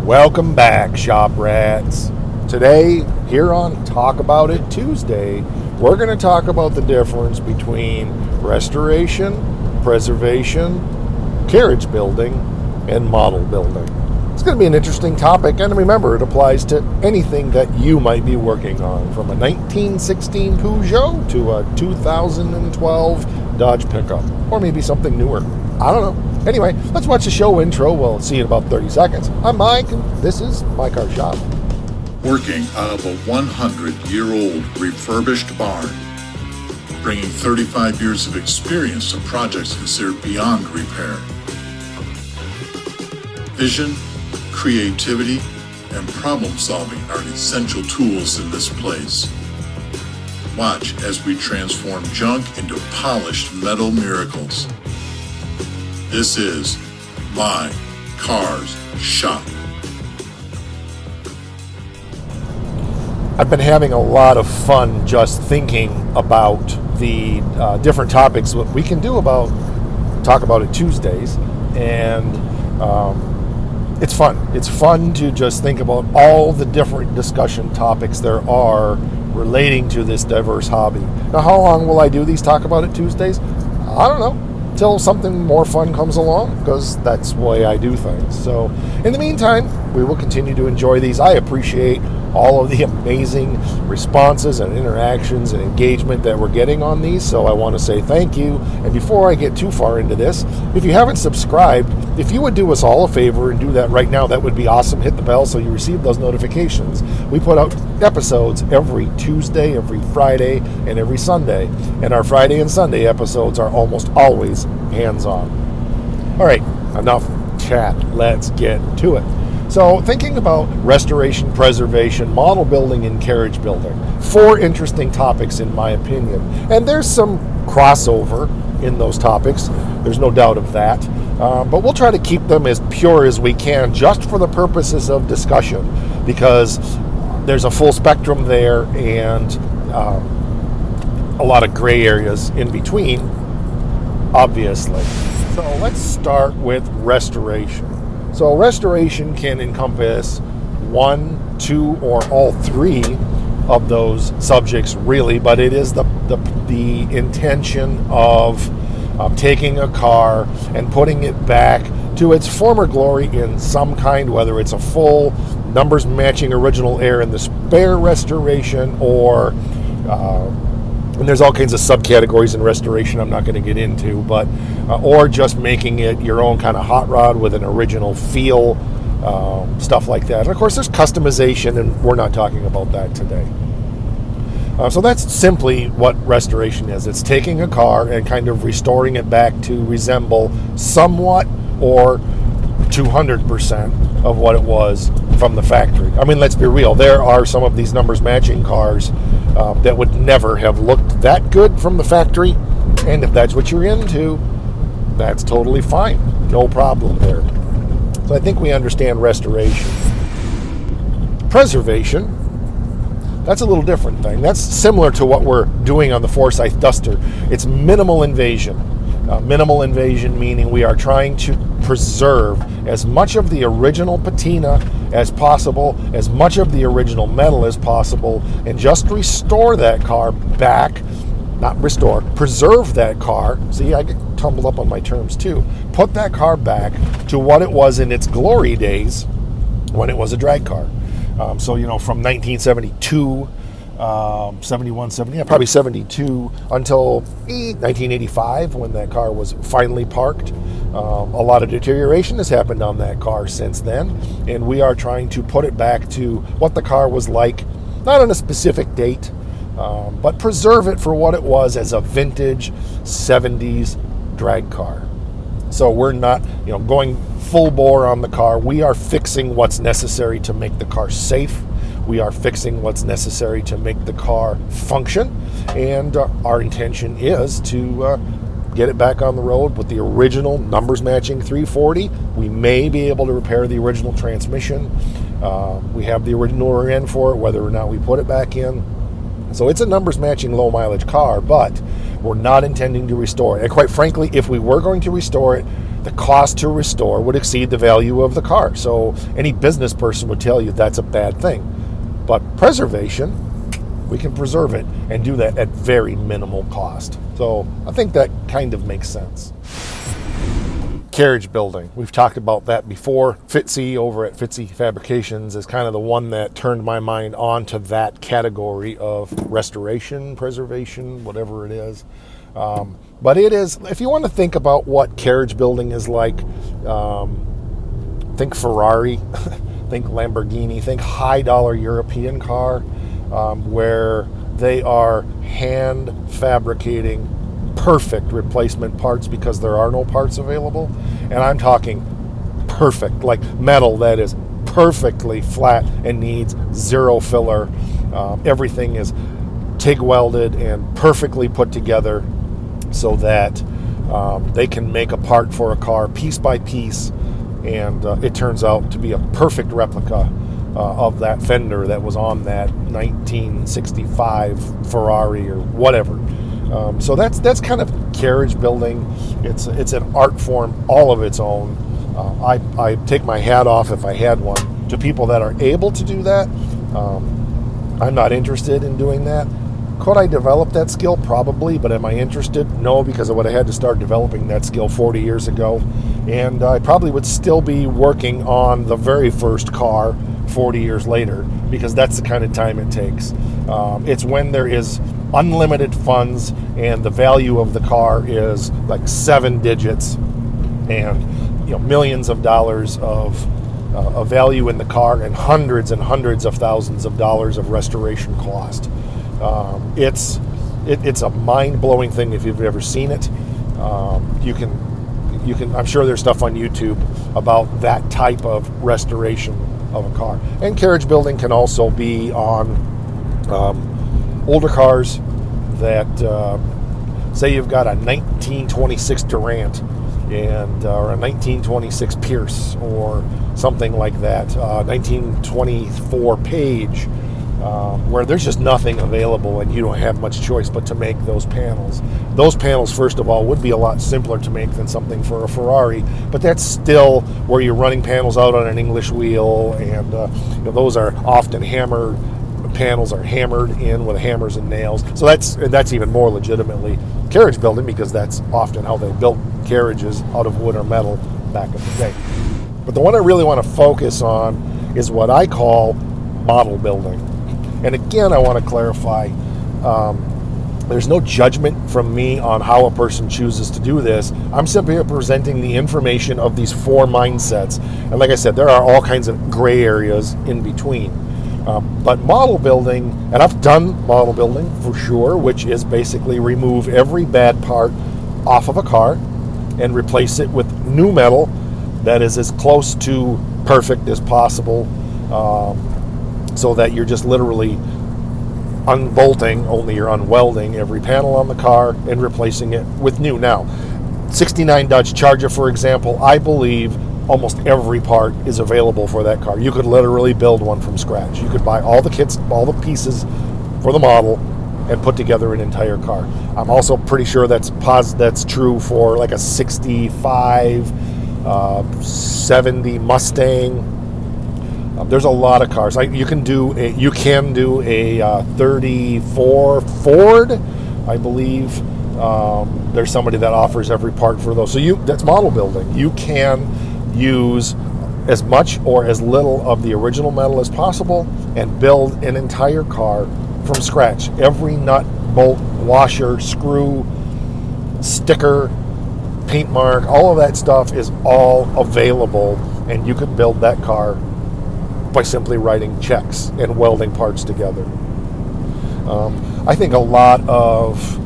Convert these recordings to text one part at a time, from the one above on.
Welcome back, shop rats. Today, here on Talk About It Tuesday, we're going to talk about the difference between restoration, preservation, carriage building, and model building. It's going to be an interesting topic, and remember, it applies to anything that you might be working on, from a 1916 Peugeot to a 2012 Dodge pickup, or maybe something newer. I don't know. Anyway, let's watch the show intro. We'll see you in about 30 seconds. I'm Mike, and this is My Car Shop. Working out of a 100-year-old refurbished barn, bringing 35 years of experience to projects considered beyond repair. Vision, creativity, and problem solving are essential tools in this place. Watch as we transform junk into polished metal miracles. This is My Car's Shop. I've been having a lot of fun just thinking about the different topics what we can do about Talk About It Tuesdays, and it's fun. It's fun to just think about all the different discussion topics there are relating to this diverse hobby. Now, how long will I do these Talk About It Tuesdays? I don't know. Till something more fun comes along, because that's the way I do things. So in the meantime, we will continue to enjoy these. I appreciate all of the amazing responses and interactions and engagement that we're getting on these, so I want to say thank you. And before I get too far into this, if you haven't subscribed, if you would do us all a favor and do that right now, that would be awesome. Hit the bell so you receive those notifications. We put out episodes every Tuesday, every Friday, and every Sunday, and our Friday and Sunday episodes are almost always hands-on. All right, enough chat. Let's get to it. So, thinking about restoration, preservation, model building, and carriage building. 4 interesting topics in my opinion. And there's some crossover in those topics. There's no doubt of that. But we'll try to keep them as pure as we can just for the purposes of discussion, because there's a full spectrum there and a lot of gray areas in between, obviously. So let's start with restoration. So restoration can encompass 1, 2, or all 3 of those subjects, really, but it is the intention of taking a car and putting it back to its former glory in some kind, whether it's a full numbers matching original air in the spare restoration, or and there's all kinds of subcategories in restoration I'm not going to get into, but or just making it your own kind of hot rod with an original feel, stuff like that. And of course, there's customization, and we're not talking about that today. So that's simply what restoration is. It's taking a car and kind of restoring it back to resemble somewhat or 200% of what it was from the factory. I mean, let's be real. There are some of these numbers matching cars that would never have looked that good from the factory, and if that's what you're into, that's totally fine. No problem there. So I think we understand restoration. Preservation, that's a little different thing. That's similar to what we're doing on the Forsyth Duster. It's minimal invasion. Minimal invasion meaning we are trying to preserve as much of the original patina as possible, as much of the original metal as possible, and just restore that car back, not restore, preserve that car. See, I get tumbled up on my terms too. Put that car back to what it was in its glory days when it was a drag car. So, from 1972, 71, 70, yeah, probably 72 until 1985 when that car was finally parked. A lot of deterioration has happened on that car since then, and we are trying to put it back to what the car was like, not on a specific date, but preserve it for what it was as a vintage 70s drag car. So we're not, going full bore on the car. We are fixing what's necessary to make the car safe. We are fixing what's necessary to make the car function, and our intention is to get it back on the road with the original numbers matching 340. We may be able to repair the original transmission. We have the original rear end for it, whether or not we put it back in. So it's a numbers matching low mileage car, but we're not intending to restore it. And quite frankly, if we were going to restore it, the cost to restore would exceed the value of the car. So any business person would tell you that's a bad thing. But preservation, we can preserve it and do that at very minimal cost. So I think that kind of makes sense. Carriage building. We've talked about that before. Fitzy over at Fitzy Fabrications is kind of the one that turned my mind onto that category of restoration, preservation, whatever it is. But it is, if you want to think about what carriage building is like, think Ferrari, think Lamborghini, think high dollar European car, where they are hand fabricating perfect replacement parts because there are no parts available. And I'm talking perfect, like metal that is perfectly flat and needs zero filler. Everything is TIG welded and perfectly put together so that they can make a part for a car piece by piece, and it turns out to be a perfect replica of that fender that was on that 1965 Ferrari or whatever. So that's kind of carriage building. It's an art form all of its own. I take my hat off, if I had one, to people that are able to do that. I'm not interested in doing that. Could I develop that skill? Probably, but am I interested? No, because I would have had to start developing that skill 40 years ago, and I probably would still be working on the very first car 40 years later, because that's the kind of time it takes. It's when there is unlimited funds and the value of the car is like 7 digits, and millions of dollars of value in the car and hundreds of thousands of dollars of restoration cost. It's a mind-blowing thing if you've ever seen it. You can I'm sure there's stuff on YouTube about that type of restoration of a car. And carriage building can also be on older cars that say you've got a 1926 Durant and or a 1926 Pierce or something like that, 1924 Page, where there's just nothing available and you don't have much choice but to make those panels. Those panels, first of all, would be a lot simpler to make than something for a Ferrari, but that's still where you're running panels out on an English wheel, and those are often hammered. Panels are hammered in with hammers and nails. So that's even more legitimately carriage building, because that's often how they built carriages, out of wood or metal back in the day. But the one I really want to focus on is what I call model building. And again, I want to clarify, there's no judgment from me on how a person chooses to do this. I'm simply presenting the information of these 4 mindsets. And like I said, there are all kinds of gray areas in between. But model building, and I've done model building for sure, which is basically remove every bad part off of a car and replace it with new metal that is as close to perfect as possible, so that you're just literally unbolting, only you're unwelding every panel on the car and replacing it with new. Now, 69 Dodge Charger, for example, I believe almost every part is available for that car. You could literally build one from scratch. You could buy all the kits, all the pieces for the model, and put together an entire car. I'm also pretty sure that's true for like a 65, 70 Mustang. There's a lot of cars. You can do a 34 Ford, I believe. There's somebody that offers every part for those. So that's model building. You can use as much or as little of the original metal as possible and build an entire car from scratch. Every nut, bolt, washer, screw, sticker, paint mark, all of that stuff is all available, and you could build that car by simply writing checks and welding parts together. I think a lot of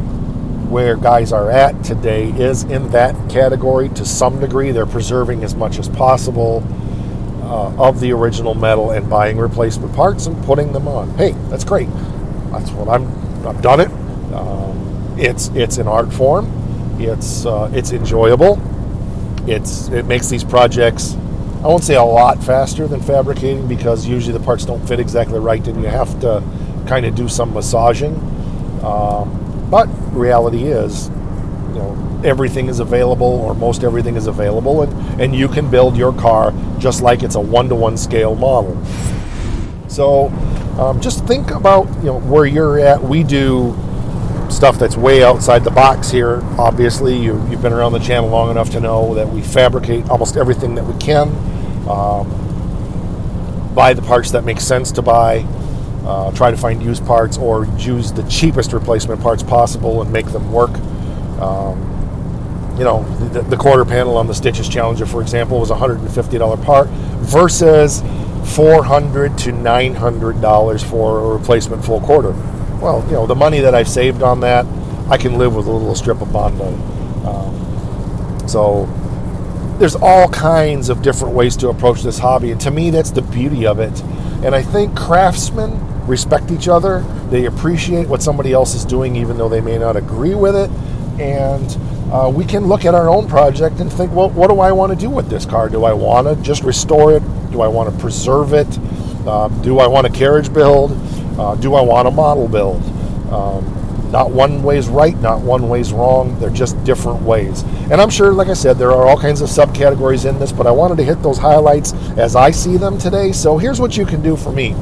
where guys are at today is in that category to some degree. They're preserving as much as possible of the original metal and buying replacement parts and putting them on. Hey, that's great. That's what I've done it. It's an art form. It's enjoyable. It makes these projects, I won't say a lot faster than fabricating, because usually the parts don't fit exactly right and you have to kind of do some massaging. But reality is, everything is available, or most everything is available, and you can build your car just like it's a 1-to-1 scale model. So just think about where you're at. We do stuff that's way outside the box here. Obviously, you've been around the channel long enough to know that we fabricate almost everything that we can, buy the parts that make sense to buy, try to find used parts or use the cheapest replacement parts possible and make them work. The quarter panel on the Stitches Challenger, for example, was a $150 part versus $400 to $900 for a replacement full quarter. Well, the money that I've saved on that, I can live with a little strip of Bondo. So there's all kinds of different ways to approach this hobby, and to me, that's the beauty of it. And I think craftsmen respect each other. They appreciate what somebody else is doing, even though they may not agree with it. And we can look at our own project and think, well, what do I want to do with this car? Do I want to just restore it? Do I want to preserve it? Do I want a carriage build? Do I want a model build? Not one way's right, not one way's wrong. They're just different ways. And I'm sure, like I said, there are all kinds of subcategories in this, but I wanted to hit those highlights as I see them today. So here's what you can do for me.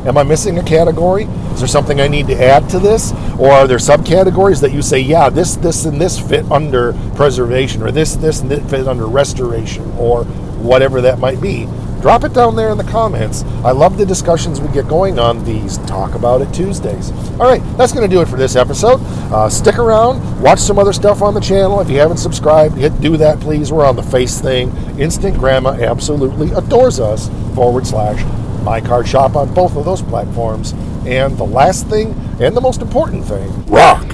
Am I missing a category? Is there something I need to add to this? Or are there subcategories that you say, yeah, this, and this fit under preservation, or this, and this fit under restoration, or whatever that might be? Drop it down there in the comments. I love the discussions we get going on these Talk About It Tuesdays. All right, that's going to do it for this episode. Stick around, watch some other stuff on the channel. If you haven't subscribed, do that, please. We're on the Face Thing. Instant Grandma absolutely adores us, /My Car Shop on both of those platforms. And the last thing, and the most important thing, rock